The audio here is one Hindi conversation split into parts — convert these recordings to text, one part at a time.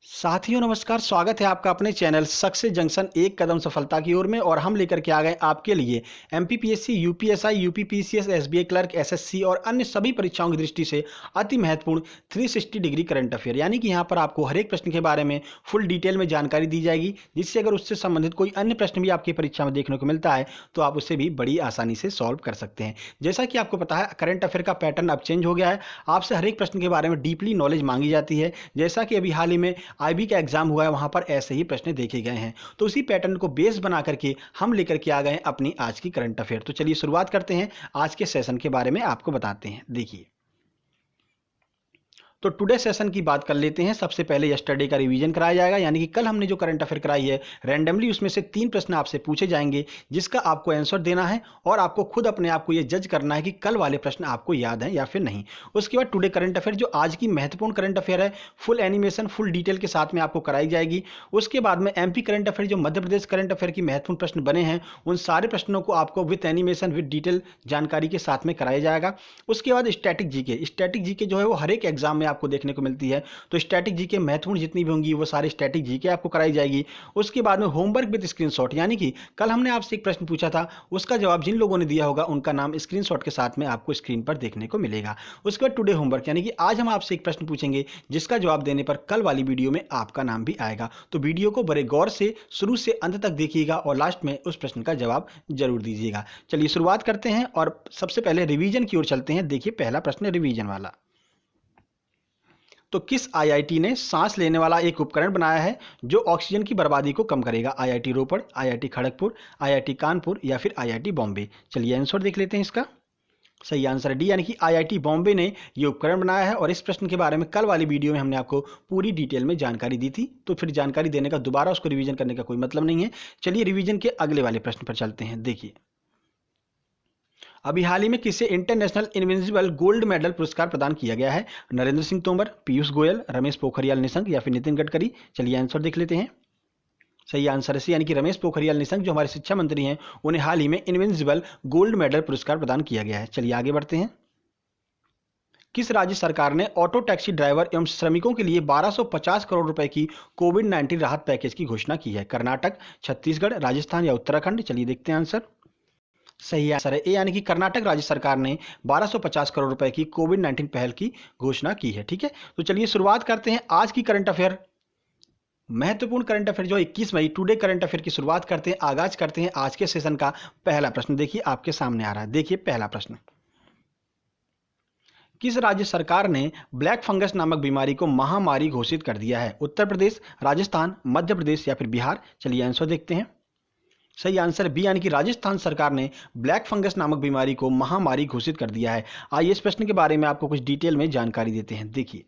साथियों नमस्कार, स्वागत है आपका अपने चैनल सक्सेस जंक्शन एक कदम सफलता की ओर में। और हम लेकर के आ गए आपके लिए MPPSC, UPSI, UPPCS, SBI clerk, SSC और अन्य सभी परीक्षाओं की दृष्टि से अति महत्वपूर्ण 360 डिग्री करंट अफेयर, यानी कि यहाँ पर आपको हर एक प्रश्न के बारे में फुल डिटेल में जानकारी दी जाएगी, जिससे अगर उससे संबंधित कोई अन्य प्रश्न भी आपकी परीक्षा में देखने को मिलता है तो आप उसे भी बड़ी आसानी से सॉल्व कर सकते हैं। जैसा कि आपको पता है, करंट अफेयर का पैटर्न अब चेंज हो गया है। आपसे हर एक प्रश्न के बारे में डीपली नॉलेज मांगी जाती है। जैसा कि अभी हाल ही में आईबी का एग्जाम हुआ है, वहां पर ऐसे ही प्रश्न देखे गए हैं। तो उसी पैटर्न को बेस बना करके हम लेकर के आ गए अपनी आज की करंट अफेयर। तो चलिए शुरुआत करते हैं, आज के सेशन के बारे में आपको बताते हैं। देखिए, तो टुडे सेशन की बात कर लेते हैं। सबसे पहले यस्टरडे का रिवीजन कराया जाएगा, यानी कि कल हमने जो करंट अफेयर कराई है, रैंडमली उसमें से 3 प्रश्न आपसे पूछे जाएंगे, जिसका आपको आंसर देना है और आपको खुद अपने आप को ये जज करना है कि कल वाले प्रश्न आपको याद हैं या फिर नहीं। उसके बाद टुडे करंट अफेयर, जो आज की महत्वपूर्ण करंट अफेयर है, फुल एनिमेशन फुल डिटेल के साथ में आपको कराई जाएगी। उसके बाद में एमपी करंट अफेयर, जो मध्य प्रदेश करंट अफेयर की महत्वपूर्ण प्रश्न बने हैं, उन सारे प्रश्नों को आपको विद एनिमेशन विद डिटेल जानकारी के साथ में कराया जाएगा। उसके बाद स्टैटिक जीके जो है वो हर एक एग्जाम में आपको देखने को मिलती है। तो स्टैटिक जीके महत्वपूर्ण जितनी भी होंगी वो सारी स्टैटिक जीके आपको कराई जाएगी। उसके बाद में होमवर्क विद स्क्रीनशॉट, यानी कि कल हमने आपसे एक प्रश्न पूछा था, उसका जवाब जिन लोगों ने दिया होगा उनका नाम स्क्रीनशॉट के साथ में आपको स्क्रीन पर देखने को मिलेगा। उसके बाद टुडे होमवर्क, यानी कि आज हम आपसे एक प्रश्न पूछेंगे, जिसका जवाब देने पर कल वाली वीडियो में आपका नाम भी आएगा। तो वीडियो को बड़े गौर से शुरू से अंत तक देखिएगा और लास्ट में उस प्रश्न का जवाब जरूर दीजिएगा। चलिए शुरुआत करते हैं और सबसे पहले रिवीजन की ओर चलते हैं। देखिए, पहला प्रश्न रिवीजन वाला। तो किस आईआईटी ने सांस लेने वाला एक उपकरण बनाया है जो ऑक्सीजन की बर्बादी को कम करेगा? आईआईटी रोपड़, आईआईटी खड़गपुर, आईआईटी कानपुर या फिर आईआईटी बॉम्बे? चलिए आंसर देख लेते हैं इसका। सही आंसर है डी, यानी कि आईआईटी बॉम्बे ने ये उपकरण बनाया है। और इस प्रश्न के बारे में कल वाली वीडियो में हमने आपको पूरी डिटेल में जानकारी दी थी, तो फिर जानकारी देने का दोबारा उसको रिवीजन करने का कोई मतलब नहीं है। चलिए रिवीजन के अगले वाले प्रश्न पर चलते हैं। देखिए, अभी हाल ही में किसे इंटरनेशनल इनविंसिबल गोल्ड मेडल पुरस्कार प्रदान किया गया है? नरेंद्र सिंह तोमर, पीयूष गोयल, रमेश पोखरियाल निशंक या फिर नितिन गडकरी? चलिए आंसर देख लेते हैं। सही आंसर है, यानी कि रमेश पोखरियाल निशंक, जो हमारे शिक्षा मंत्री हैं, उन्हें हाल ही में इनविंसिबल गोल्ड मेडल पुरस्कार प्रदान किया गया है। चलिए आगे बढ़ते हैं। किस राज्य सरकार ने ऑटो टैक्सी ड्राइवर एवं श्रमिकों के लिए 1250 करोड़ रुपए की कोविड-19 राहत पैकेज की घोषणा की है? कर्नाटक, छत्तीसगढ़, राजस्थान या उत्तराखंड? चलिए देखते हैं आंसर। सही आंसर है ए, यानी कि कर्नाटक राज्य सरकार ने 1250 करोड़ रुपए की कोविड-19 पहल की घोषणा की है। ठीक है, तो चलिए शुरुआत करते हैं आज की करंट अफेयर, महत्वपूर्ण करंट अफेयर जो 21 मई टुडे करंट अफेयर की शुरुआत करते हैं, आगाज करते हैं आज के सेशन का। पहला प्रश्न देखिए आपके सामने आ रहा है। देखिए पहला प्रश्न, किस राज्य सरकार ने ब्लैक फंगस नामक बीमारी को महामारी घोषित कर दिया है? उत्तर प्रदेश, राजस्थान, मध्य प्रदेश या फिर बिहार? चलिए आंसर देखते हैं। सही आंसर बी, यानी कि राजस्थान सरकार ने ब्लैक फंगस नामक बीमारी को महामारी घोषित कर दिया है। आइए इस प्रश्न के बारे में आपको कुछ डिटेल में जानकारी देते हैं। देखिए,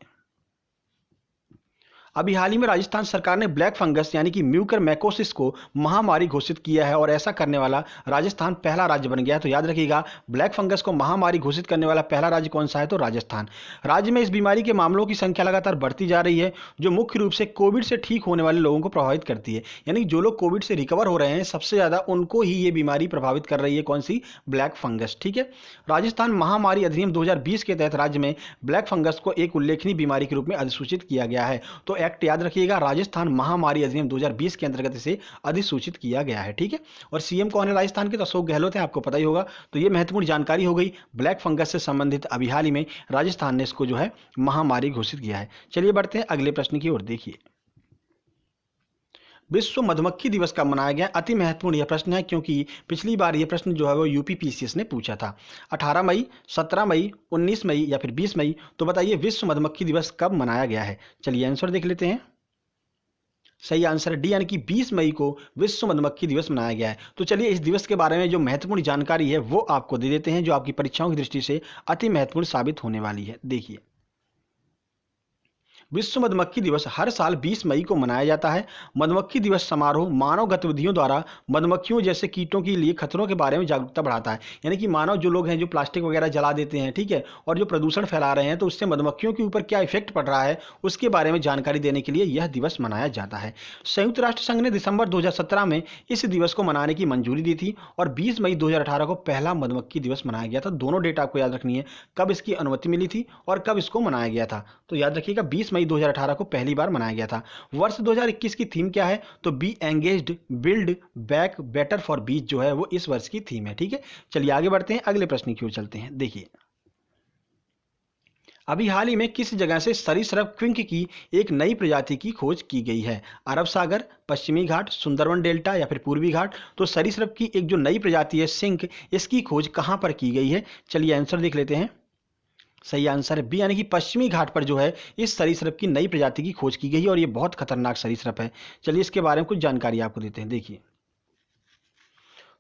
अभी हाल ही में राजस्थान सरकार ने ब्लैक फंगस यानी कि म्यूकर मैकोसिस को महामारी घोषित किया है और ऐसा करने वाला राजस्थान पहला राज्य बन गया है। तो याद रखिएगा, ब्लैक फंगस को महामारी घोषित करने वाला पहला राज्य कौन सा है? तो राजस्थान। राज्य में इस बीमारी के मामलों की संख्या लगातार बढ़ती जा रही है, जो मुख्य रूप से कोविड से ठीक होने वाले लोगों को प्रभावित करती है। यानी जो लोग कोविड से रिकवर हो रहे हैं, सबसे ज्यादा उनको ही ये बीमारी प्रभावित कर रही है। कौन सी? Black fungus. ठीक है, राजस्थान महामारी अधिनियम 2020 के तहत राज्य में ब्लैक फंगस को एक उल्लेखनीय बीमारी के रूप में अधिसूचित किया गया है। तो एक्ट याद रखिएगा, राजस्थान महामारी अधिनियम 2020 के अंतर्गत इसे अधिसूचित किया गया है। ठीक है, और सीएम कौन है राजस्थान के? तो अशोक गहलोत है, आपको पता ही होगा। तो ये महत्वपूर्ण जानकारी हो गई ब्लैक फंगस से संबंधित। अभी हाल ही में राजस्थान ने इसको जो है महामारी घोषित किया है। चलिए बढ़ते हैं अगले प्रश्न की ओर। देखिए, विश्व मधुमक्खी दिवस कब मनाया गया? अति महत्वपूर्ण यह प्रश्न है, क्योंकि पिछली बार यह प्रश्न जो है वो यूपीपीसीएस ने पूछा था। 18 मई, 17 मई, 19 मई या फिर 20 मई? तो बताइए विश्व मधुमक्खी दिवस कब मनाया गया है? चलिए आंसर देख लेते हैं। सही आंसर है डी, यानी कि 20 मई को विश्व मधुमक्खी दिवस मनाया गया है। तो चलिए इस दिवस के बारे में जो महत्वपूर्ण जानकारी है वो आपको दे देते हैं, जो आपकी परीक्षाओं की दृष्टि से अति महत्वपूर्ण साबित होने वाली है। देखिए, विश्व मधुमक्खी दिवस हर साल 20 मई को मनाया जाता है। मधुमक्खी दिवस समारोह मानव गतिविधियों द्वारा मधुमक्खियों जैसे कीटों के लिए खतरों के बारे में जागरूकता बढ़ाता है। यानी कि मानव जो लोग हैं, जो प्लास्टिक वगैरह जला देते हैं, ठीक है, और जो प्रदूषण फैला रहे हैं, तो उससे मधुमक्खियों के ऊपर क्या इफेक्ट पड़ रहा है उसके बारे में जानकारी देने के लिए यह दिवस मनाया जाता है। संयुक्त राष्ट्र संघ ने दिसंबर 2017 में इस दिवस को मनाने की मंजूरी दी थी और 20 मई 2018 को पहला मधुमक्खी दिवस मनाया गया था। दोनों डेट आपको याद रखनी है, कब इसकी अनुमति मिली थी और कब इसको मनाया गया था। तो याद रखिएगा 20 मई 2018 को पहली बार मनाया गया था। वर्ष 2021 की थीम क्या है? तो be engaged build back better for beach जो है वो इस वर्ष की थीम है। ठीक है, चलिए आगे बढ़ते हैं, अगले प्रश्न की ओर चलते हैं। देखिए, अभी हाल ही में किस जगह से सरीसृप क्विंक की एक नई प्रजाति की खोज की गई है? अरब सागर, पश्चिमी घाट, सुंदरवन डेल्टा या फिर पूर्वी घाट? तो सरीसृप की एक जो नई प्रजाति है सिंक, इसकी खोज कहां पर की गई है? चलिए आंसर देख लेते हैं। सही आंसर है बी, यानी कि पश्चिमी घाट पर जो है इस सरीसृप की नई प्रजाति की खोज की गई है और ये बहुत खतरनाक सरीसृप है। चलिए इसके बारे में कुछ जानकारी आपको देते हैं। देखिए,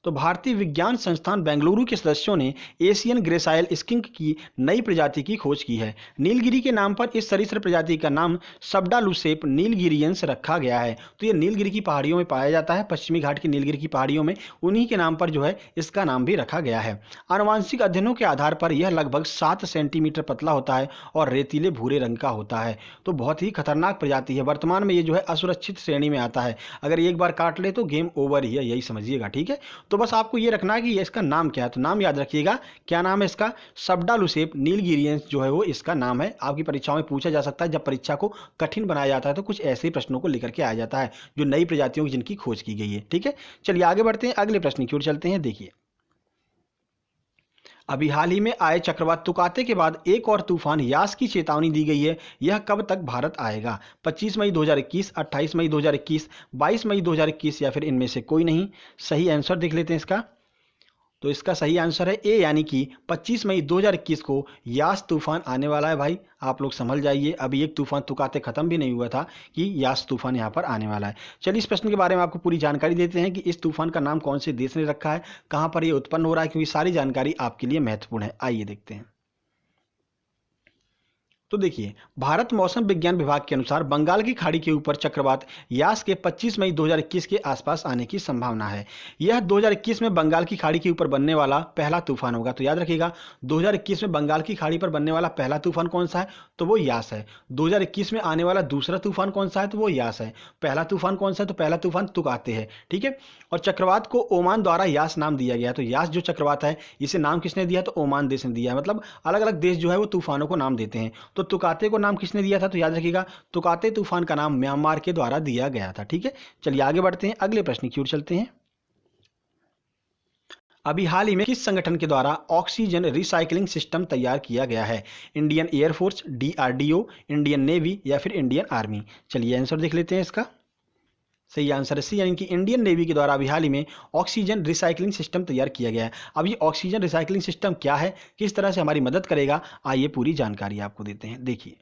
तो भारतीय विज्ञान संस्थान बेंगलुरु के सदस्यों ने एशियन ग्रेसाइल स्किंक की नई प्रजाति की खोज की है। नीलगिरी के नाम पर इस सरीसृप प्रजाति का नाम सबडालुसेप नीलगिरियंस रखा गया है। तो ये नीलगिरी की पहाड़ियों में पाया जाता है, पश्चिमी घाट की नीलगिरी की पहाड़ियों में, उन्हीं के नाम पर जो है इसका नाम भी रखा गया है। आनुवांशिक अध्ययनों के आधार पर यह लगभग 7 सेंटीमीटर पतला होता है और रेतीले भूरे रंग का होता है। तो बहुत ही खतरनाक प्रजाति है। वर्तमान में ये जो है असुरक्षित श्रेणी में आता है। अगर एक बार काट ले तो गेम ओवर ही है, यही समझिएगा। ठीक है, तो बस आपको ये रखना है कि इसका नाम क्या है। तो नाम याद रखिएगा, क्या नाम है इसका? सबडालुसेप नीलगिरियंस जो है वो इसका नाम है। आपकी परीक्षाओं में पूछा जा सकता है, जब परीक्षा को कठिन बनाया जाता है तो कुछ ऐसे ही प्रश्नों को लेकर के आया जाता है जो नई प्रजातियों की जिनकी खोज की गई है। ठीक है, चलिए आगे बढ़ते हैं, अगले प्रश्न की ओर चलते हैं। देखिए, अभी हाल ही में आए चक्रवात तुकाते के बाद एक और तूफान यास की चेतावनी दी गई है। यह कब तक भारत आएगा? 25 मई 2021, 28 मई 2021, 22 मई 2021 या फिर इनमें से कोई नहीं? सही आंसर देख लेते हैं इसका। तो इसका सही आंसर है ए, यानी कि 25 मई 2021 को यास तूफान आने वाला है। भाई आप लोग समझ जाइए, अभी एक तूफान तुकाते खत्म भी नहीं हुआ था कि यास तूफान यहाँ पर आने वाला है। चलिए इस प्रश्न के बारे में आपको पूरी जानकारी देते हैं कि इस तूफान का नाम कौन से देश ने रखा है, कहाँ पर ये उत्पन्न हो रहा है, क्योंकि सारी जानकारी आपके लिए महत्वपूर्ण है। आइए देखते हैं। तो देखिए, भारत मौसम विज्ञान विभाग के अनुसार बंगाल की खाड़ी के ऊपर चक्रवात यास के 25 मई 2021 के आसपास आने की संभावना है। यह 2021 में बंगाल की खाड़ी के ऊपर बनने वाला पहला तूफान होगा। तो याद रखिएगा, 2021 में बंगाल की खाड़ी पर बनने वाला पहला तूफान कौन सा है? तो वो यास है। 2021 में आने वाला दूसरा तूफान कौन सा है? तो वो यास है। पहला तूफान कौन सा है? तो पहला तूफान तुकाते है। ठीक है, और चक्रवात को ओमान द्वारा यास नाम दिया गया। तो यास जो चक्रवात है इसे नाम किसने दिया? तो ओमान देश ने दिया है। मतलब अलग अलग देश जो है वो तूफानों को नाम देते हैं। तो तुकाते को नाम किसने दिया था? तो याद रखिएगा, तुकाते तूफान का नाम म्यांमार के द्वारा दिया गया था। ठीक है, चलिए आगे बढ़ते हैं, अगले प्रश्न की ओर चलते हैं। अभी हाल ही में किस संगठन के द्वारा ऑक्सीजन रिसाइकलिंग सिस्टम तैयार किया गया है? Indian air force, DRDO, Indian navy या फिर इंडियन आर्मी? चलिए आंसर देख लेते हैं इसका। सही आंसर है सी, यानी कि इंडियन नेवी के द्वारा अभी हाल ही में ऑक्सीजन रिसाइकलिंग सिस्टम तैयार किया गया है। अब ये ऑक्सीजन रिसाइकलिंग सिस्टम क्या है, किस तरह से हमारी मदद करेगा, आइए पूरी जानकारी आपको देते हैं। देखिए,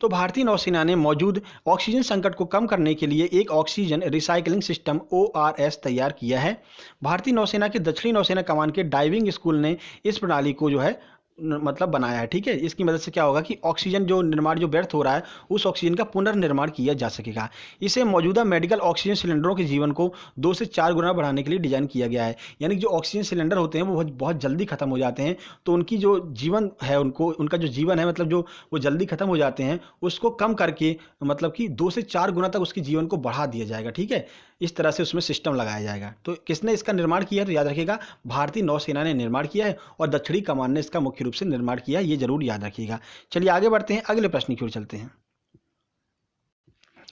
तो भारतीय नौसेना ने मौजूद ऑक्सीजन संकट को कम करने के लिए एक ऑक्सीजन रिसाइकलिंग सिस्टम ORS तैयार किया है। भारतीय नौसेना के दक्षिणी नौसेना कमान के डाइविंग स्कूल ने इस प्रणाली को जो है मतलब बनाया है। ठीक है, इसकी मदद से क्या होगा कि ऑक्सीजन जो निर्माण जो व्यर्थ हो रहा है उस ऑक्सीजन का पुनर्निर्माण किया जा सकेगा। इसे मौजूदा मेडिकल ऑक्सीजन सिलेंडरों के जीवन को 2 से 4 गुना बढ़ाने के लिए डिजाइन किया गया है। यानी जो ऑक्सीजन सिलेंडर होते हैं वो बहुत जल्दी खत्म हो जाते हैं, तो उनकी जो जीवन है उनका जो जीवन है मतलब जो वो जल्दी खत्म हो जाते हैं उसको कम करके मतलब कि 2 से 4 गुना तक उसके जीवन को बढ़ा दिया जाएगा। ठीक है, इस तरह से उसमें सिस्टम लगाया जाएगा। तो किसने इसका निर्माण किया है? तो याद रखिएगा, भारतीय नौसेना ने निर्माण किया है और दक्षिणी कमान ने इसका मुख्य रूप से निर्माण किया है, ये जरूर याद रखिएगा। चलिए आगे बढ़ते हैं, अगले प्रश्न की ओर चलते हैं।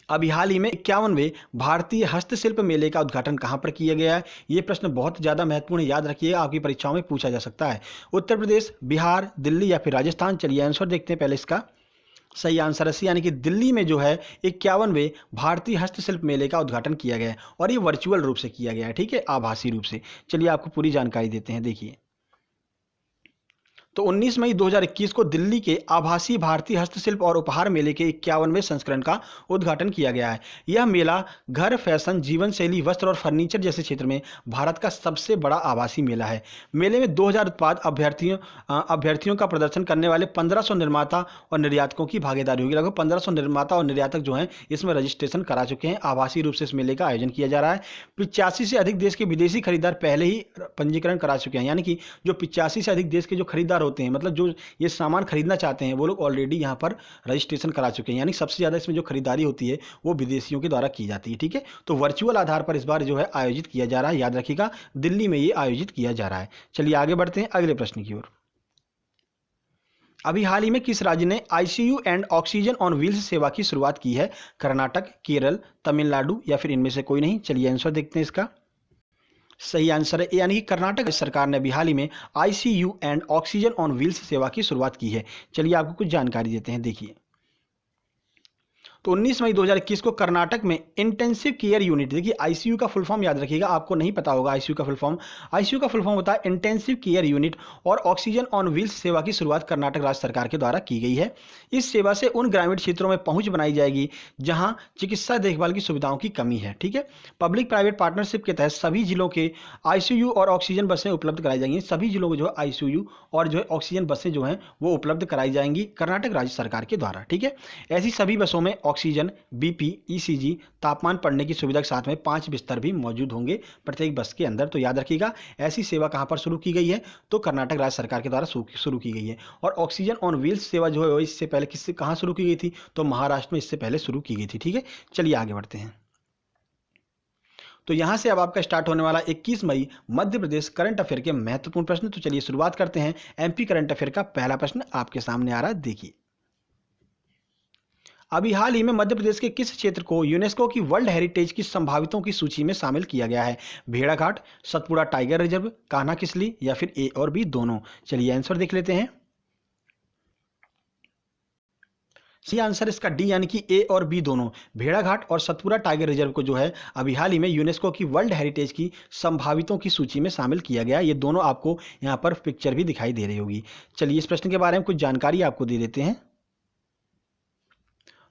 अभी हाल ही में 51वें भारतीय हस्तशिल्प मेले का उद्घाटन कहां पर किया गया है? ये प्रश्न बहुत ज्यादा महत्वपूर्ण है, याद रखिएगा, आपकी परीक्षाओं में पूछा जा सकता है। उत्तर प्रदेश, बिहार, दिल्ली या फिर राजस्थान? चलिए आंसर देखते हैं पहले इसका। सही आंसर है सी, यानी कि दिल्ली में जो है 51वें भारतीय हस्तशिल्प मेले का उद्घाटन किया गया है और ये वर्चुअल रूप से किया गया है। ठीक है, आभासी रूप से। चलिए आपको पूरी जानकारी देते हैं। देखिए, तो 19 मई 2021 को दिल्ली के आभासी भारतीय हस्तशिल्प और उपहार मेले के 51वें संस्करण का उद्घाटन किया गया है। यह मेला घर, फैशन, जीवन शैली, वस्त्र और फर्नीचर जैसे क्षेत्र में भारत का सबसे बड़ा आभासी मेला है। मेले में 2000 उत्पाद अभ्यर्थियों का प्रदर्शन करने वाले 1500 निर्माता और निर्यातकों की भागीदारी होगी। लगभग 1500 निर्माता और निर्यातक जो हैं इसमें रजिस्ट्रेशन करा चुके हैं। आभासी रूप से इस मेले का आयोजन किया जा रहा है। 85 से अधिक देश के विदेशी खरीदार पहले ही पंजीकरण करा चुके हैं। यानी कि जो 85 से अधिक देश के जो खरीदार होते हैं, मतलब जो ये सामान खरीदना चाहते हैं, वो लोग ऑलरेडी यहाँ पर रजिस्ट्रेशन करा चुके हैं। यानी सबसे ज़्यादा इसमें जो खरीदारी होती है वो विदेशियों के द्वारा की जाती है। ठीक है, तो वर्चुअल आधार पर इस बार जो है आयोजित किया जा रहा है। याद रखिएगा, दिल्ली में ये आयोजित किया जा रहा है। चलिए आगे बढ़ते हैं अगले प्रश्न की ओर। अभी हाल ही में किस राज्य ने ICU and oxygen on wheels सेवा की शुरुआत की है? कर्नाटक, केरल, तमिलनाडु या फिर इनमें से कोई नहीं? चलिए आंसर देखते हैं इसका। सही आंसर है यानी कि कर्नाटक सरकार ने अभी हाल ही में ICU and oxygen on wheels सेवा की शुरुआत की है। चलिए आपको कुछ जानकारी देते हैं, देखिए। तो 19 मई 2021 को कर्नाटक में इंटेंसिव केयर यूनिट, देखिए आईसीयू का फुल फॉर्म याद रखिएगा, आपको नहीं पता होगा आईसीयू का फुल फॉर्म। आईसीयू का फुल फॉर्म होता है इंटेंसिव केयर यूनिट और ऑक्सीजन ऑन व्हील्स सेवा की शुरुआत कर्नाटक राज्य सरकार के द्वारा की गई है। इस सेवा से उन ग्रामीण क्षेत्रों में पहुंच बनाई जाएगी जहां चिकित्सा देखभाल की सुविधाओं की कमी है। ठीक है, पब्लिक प्राइवेट पार्टनरशिप के तहत सभी जिलों के आईसीयू और ऑक्सीजन बसें उपलब्ध कराई जाएंगी। सभी जिलों को जो है आईसीयू और जो है ऑक्सीजन बसें जो हैं वो उपलब्ध कराई जाएंगी कर्नाटक राज्य सरकार के द्वारा। ठीक है, ऐसी सभी बसों में ऑक्सीजन, बीपी, ईसीजी, तापमान पढ़ने की सुविधा के साथ में 5 बिस्तर भी मौजूद होंगे प्रत्येक बस के अंदर। तो याद रखिएगा ऐसी सेवा कहां पर शुरू की गई है? तो कर्नाटक राज्य सरकार के द्वारा शुरू की गई है। और ऑक्सीजन ऑन व्हील्स सेवा जो है वो इससे पहले किससे कहां शुरू की गई थी? तो महाराष्ट्र में इससे पहले शुरू की गई थी। ठीक है, चलिए आगे बढ़ते हैं। तो यहां से अब आपका स्टार्ट होने वाला 21 मई मध्य प्रदेश करंट अफेयर के महत्वपूर्ण प्रश्न। तो चलिए शुरुआत करते हैं। एमपी करंट अफेयर का पहला प्रश्न आपके सामने आ रहा है, देखिए। अभी हाल ही में मध्य प्रदेश के किस क्षेत्र को यूनेस्को की वर्ल्ड हेरिटेज की संभावितों की सूची में शामिल किया गया है? भेड़ाघाट, सतपुड़ा टाइगर रिजर्व, कान्हा किसली या फिर ए और बी दोनों? चलिए आंसर देख लेते हैं। सही आंसर इसका डी यानी कि ए और बी दोनों। भेड़ाघाट और सतपुड़ा टाइगर रिजर्व को जो है अभी हाल ही में यूनेस्को की वर्ल्ड हेरिटेज की संभावितों की सूची में शामिल किया गया। ये दोनों आपको यहाँ पर पिक्चर भी दिखाई दे रही होगी। चलिए इस प्रश्न के बारे में कुछ जानकारी आपको दे देते हैं।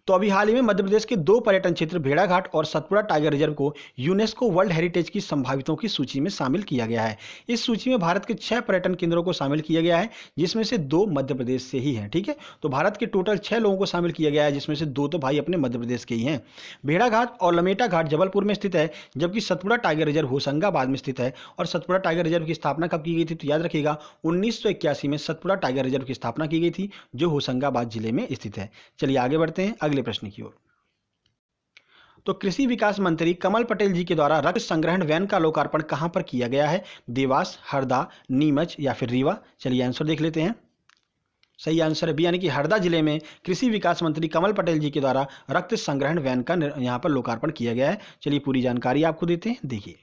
तो अभी हाल ही में मध्य प्रदेश के 2 पर्यटन क्षेत्र भेड़ाघाट और सतपुड़ा टाइगर रिजर्व को यूनेस्को वर्ल्ड हेरिटेज की संभावितों की सूची में शामिल किया गया है। इस सूची में भारत के 6 पर्यटन केंद्रों को शामिल किया गया है, जिसमें से 2 मध्य प्रदेश से ही हैं। ठीक है, तो भारत के टोटल 6 लोगों को शामिल किया गया है, जिसमें से 2 तो भाई अपने मध्य प्रदेश के ही हैं। भेड़ाघाट और लमेटा घाट जबलपुर में स्थित है, जबकि सतपुड़ा टाइगर रिजर्व होशंगाबाद में स्थित है। और सतपुड़ा टाइगर रिजर्व की स्थापना कब की गई थी? तो याद रखिएगा 1981 में सतपुड़ा टाइगर रिजर्व की स्थापना की गई थी, जो होशंगाबाद जिले में स्थित है। चलिए आगे बढ़ते हैं अगले प्रश्न की ओर। तो कृषि विकास मंत्री कमल पटेल जी के द्वारा रक्त संग्रहण वैन का लोकार्पण कहां पर किया गया है? देवास, हरदा, नीमच या फिर रीवा? चलिए आंसर देख लेते हैं। सही आंसर है बी यानी कि हरदा जिले में कृषि विकास मंत्री कमल पटेल जी के द्वारा रक्त संग्रहण वैन का यहां पर लोकार्पण किया गया है। चलिए पूरी जानकारी आपको देते हैं, देखिए।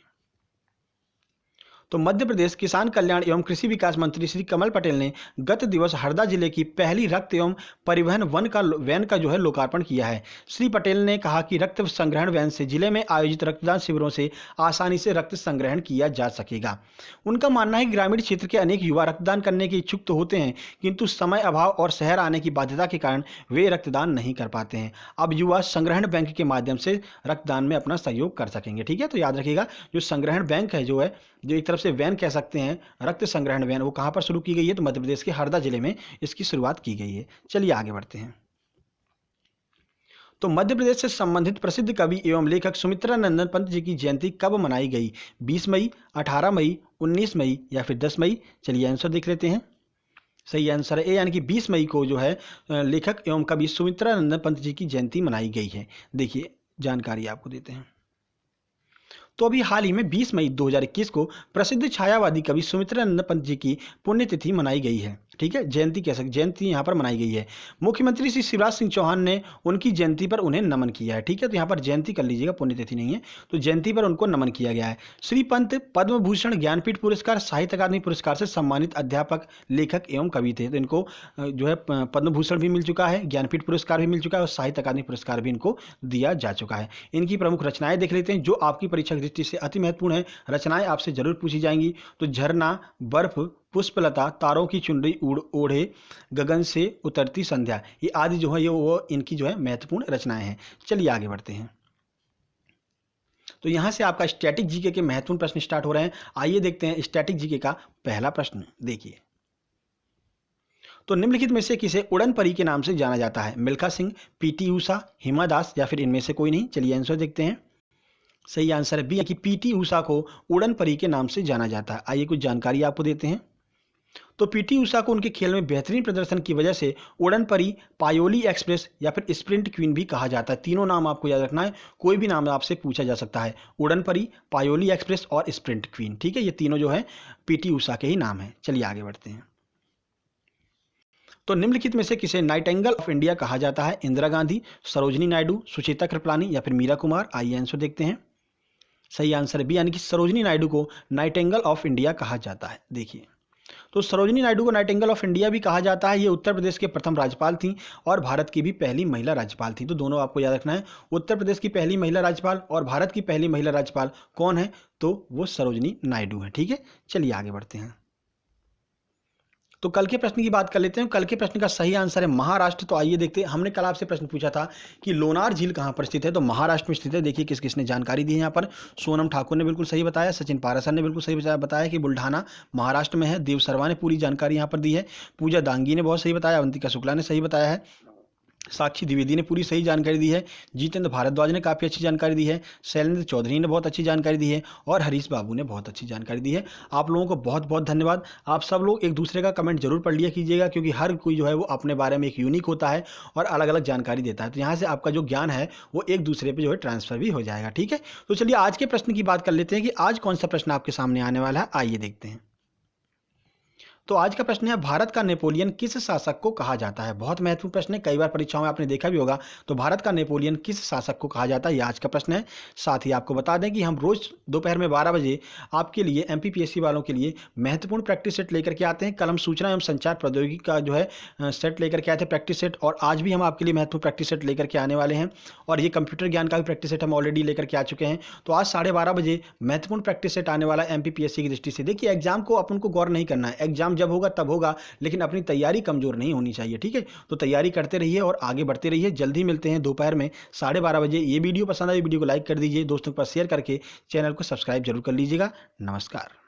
तो मध्य प्रदेश किसान कल्याण एवं कृषि विकास मंत्री श्री कमल पटेल ने गत दिवस हरदा जिले की पहली रक्त एवं परिवहन वैन का जो है लोकार्पण किया है। श्री पटेल ने कहा कि रक्त संग्रहण वैन से जिले में आयोजित रक्तदान शिविरों से आसानी से रक्त संग्रहण किया जा सकेगा। उनका मानना है कि ग्रामीण क्षेत्र के अनेक युवा रक्तदान करने के इच्छुक तो होते हैं, किंतु समय अभाव और शहर आने की बाध्यता के कारण वे रक्तदान नहीं कर पाते हैं। अब युवा संग्रहण बैंक के माध्यम से रक्तदान में अपना सहयोग कर सकेंगे। ठीक है, तो याद रखिएगा जो संग्रहण बैंक है जो एक तरफ से वैन कह सकते हैं, रक्त संग्रहण वैन, वो कहां पर शुरू की गई है? तो मध्य प्रदेश के हरदा जिले में इसकी शुरुआत की गई है। चलिए आगे बढ़ते हैं। तो मध्य प्रदेश से संबंधित प्रसिद्ध कवि एवं लेखक सुमित्रा नंदन पंत जी की जयंती कब मनाई गई? 20 मई, 18 मई, 19 मई या फिर 10 मई? चलिए आंसर देख लेते हैं। सही आंसर है ए यानी कि 20 मई को जो है लेखक एवं कवि सुमित्रा नंदन पंत जी की जयंती मनाई गई है। देखिए जानकारी आपको देते हैं। तो अभी हाल ही में 20 मई 2021 को प्रसिद्ध छायावादी कवि सुमित्रा नंदन पंत जी की पुण्यतिथि मनाई गई है। ठीक है, जयंती कह सकते, जयंती यहाँ पर मनाई गई है। मुख्यमंत्री श्री शिवराज सिंह चौहान ने उनकी जयंती पर उन्हें नमन किया है। ठीक है, तो यहाँ पर जयंती कर लीजिएगा, पुण्यतिथि नहीं है। तो जयंती पर उनको नमन किया गया है। श्री पंत पद्म भूषण, ज्ञानपीठ पुरस्कार, साहित्य अकादमी पुरस्कार से सम्मानित अध्यापक, लेखक एवं कवि थे। तो इनको जो है पद्म भूषण भी मिल चुका है, ज्ञानपीठ पुरस्कार भी मिल चुका है और साहित्य अकादमी पुरस्कार भी इनको दिया जा चुका है। इनकी प्रमुख रचनाएं देख लेते हैं जो आपकी परीक्षा की दृष्टि से अति महत्वपूर्ण है। रचनाएं आपसे जरूर पूछी जाएंगी। तो झरना, बर्फ, पुष्पलता, तारों की चुनरी ओढ़े, गगन से उतरती संध्या, ये आदि जो है ये वो इनकी जो है महत्वपूर्ण रचनाएं हैं। चलिए आगे बढ़ते हैं। तो यहां से आपका स्टैटिक जीके के महत्वपूर्ण प्रश्न स्टार्ट हो रहे हैं। आइए देखते हैं स्टैटिक जीके का पहला प्रश्न, देखिए। तो निम्नलिखित में से किसे उड़न परी के नाम से जाना जाता है? मिल्खा सिंह, पीटी ऊषा, हिमा दास या फिर इनमें से कोई नहीं? चलिए आंसर देखते हैं। सही आंसर है बी कि पीटी ऊषा को उड़न परी के नाम से जाना जाता है। आइए कुछ जानकारी आपको देते हैं। तो पीटी ऊषा को उनके खेल में बेहतरीन प्रदर्शन की वजह से उड़न परी, पायोली एक्सप्रेस या फिर स्प्रिंट क्वीन भी कहा जाता है। तीनों नाम आपको याद रखना है, कोई भी नाम आपसे पूछा जा सकता है। उड़न परी, पायोली एक्सप्रेस और स्प्रिंट क्वीन। ठीक है, ये तीनों जो है पीटी ऊषा के ही नाम है। चलिए आगे बढ़ते हैं। तो निम्नलिखित में से किसे नाइटिंगेल ऑफ इंडिया कहा जाता है? इंदिरा गांधी, सरोजिनी नायडू, सुचेता कृपलानी या फिर मीरा कुमार? आइए आंसर देखते हैं। सही आंसर बी यानी कि सरोजिनी नायडू को नाइटिंगेल ऑफ इंडिया कहा जाता है। देखिए, तो सरोजिनी नायडू को नाइटिंगेल ऑफ इंडिया भी कहा जाता है। ये उत्तर प्रदेश के प्रथम राज्यपाल थी और भारत की भी पहली महिला राज्यपाल थी। तो दोनों आपको याद रखना है, उत्तर प्रदेश की पहली महिला राज्यपाल और भारत की पहली महिला राज्यपाल कौन है? तो वो सरोजिनी नायडू है। ठीक है, चलिए आगे बढ़ते हैं। तो कल के प्रश्न की बात कर लेते हैं। कल के प्रश्न का सही आंसर है महाराष्ट्र। तो आइए देखते हैं, हमने कल आपसे प्रश्न पूछा था कि लोनार झील कहाँ पर स्थित है? तो महाराष्ट्र में स्थित है। देखिए किस किसने जानकारी दी है यहाँ पर। सोनम ठाकुर ने बिल्कुल सही बताया, सचिन पारासर ने बिल्कुल सही बताया कि बुल्ढाना महाराष्ट्र में है। देव सर्मा ने पूरी जानकारी यहाँ पर दी है। पूजा दांगी ने बहुत सही बताया, अवंतिका शुक्ला ने सही बताया है, साक्षी द्विवेदी ने पूरी सही जानकारी दी है, जितेंद्र भारद्वाज ने काफ़ी अच्छी जानकारी दी है, शैलेंद्र चौधरी ने बहुत अच्छी जानकारी दी है और हरीश बाबू ने बहुत अच्छी जानकारी दी है। आप लोगों को बहुत बहुत धन्यवाद। आप सब लोग एक दूसरे का कमेंट जरूर पढ़ लिया कीजिएगा, क्योंकि हर कोई जो है वो अपने बारे में एक यूनिक होता है और अलग अलग जानकारी देता है। तो यहाँ से आपका जो ज्ञान है वो एक दूसरे पर जो है ट्रांसफर भी हो जाएगा। ठीक है, तो चलिए आज के प्रश्न की बात कर लेते हैं कि आज कौन सा प्रश्न आपके सामने आने वाला है। आइए देखते हैं। तो आज का प्रश्न है, भारत का नेपोलियन किस शासक को कहा जाता है? बहुत महत्वपूर्ण प्रश्न है, कई बार परीक्षाओं में आपने देखा भी होगा। तो भारत का नेपोलियन किस शासक को कहा जाता है, यह आज का प्रश्न है। साथ ही आपको बता दें कि हम रोज दोपहर में 12 बजे आपके लिए एमपीपीएससी वालों के लिए महत्वपूर्ण प्रैक्टिस सेट लेकर के आते हैं। कल हम सूचना एवं संचार प्रौद्योगिकी का जो है सेट लेकर के आए थे, प्रैक्टिस सेट, और आज भी हम आपके लिए महत्वपूर्ण प्रैक्टिस सेट लेकर के आने वाले हैं। और ये कंप्यूटर ज्ञान का भी प्रैक्टिस सेट हम ऑलरेडी लेकर के आ चुके हैं। तो आज 12:30 बजे महत्वपूर्ण प्रैक्टिस सेट आने वाला है एमपीपीएससी की दृष्टि से। देखिए, एग्जाम को अपन को गौर नहीं करना है, एग्जाम जब होगा तब होगा, लेकिन अपनी तैयारी कमजोर नहीं होनी चाहिए। ठीक है, तो तैयारी करते रहिए और आगे बढ़ते रहिए। जल्दी मिलते हैं दोपहर में 12:30 बजे। ये वीडियो पसंद आई, वीडियो को लाइक कर दीजिए, दोस्तों के पास शेयर करके चैनल को सब्सक्राइब जरूर कर लीजिएगा। नमस्कार।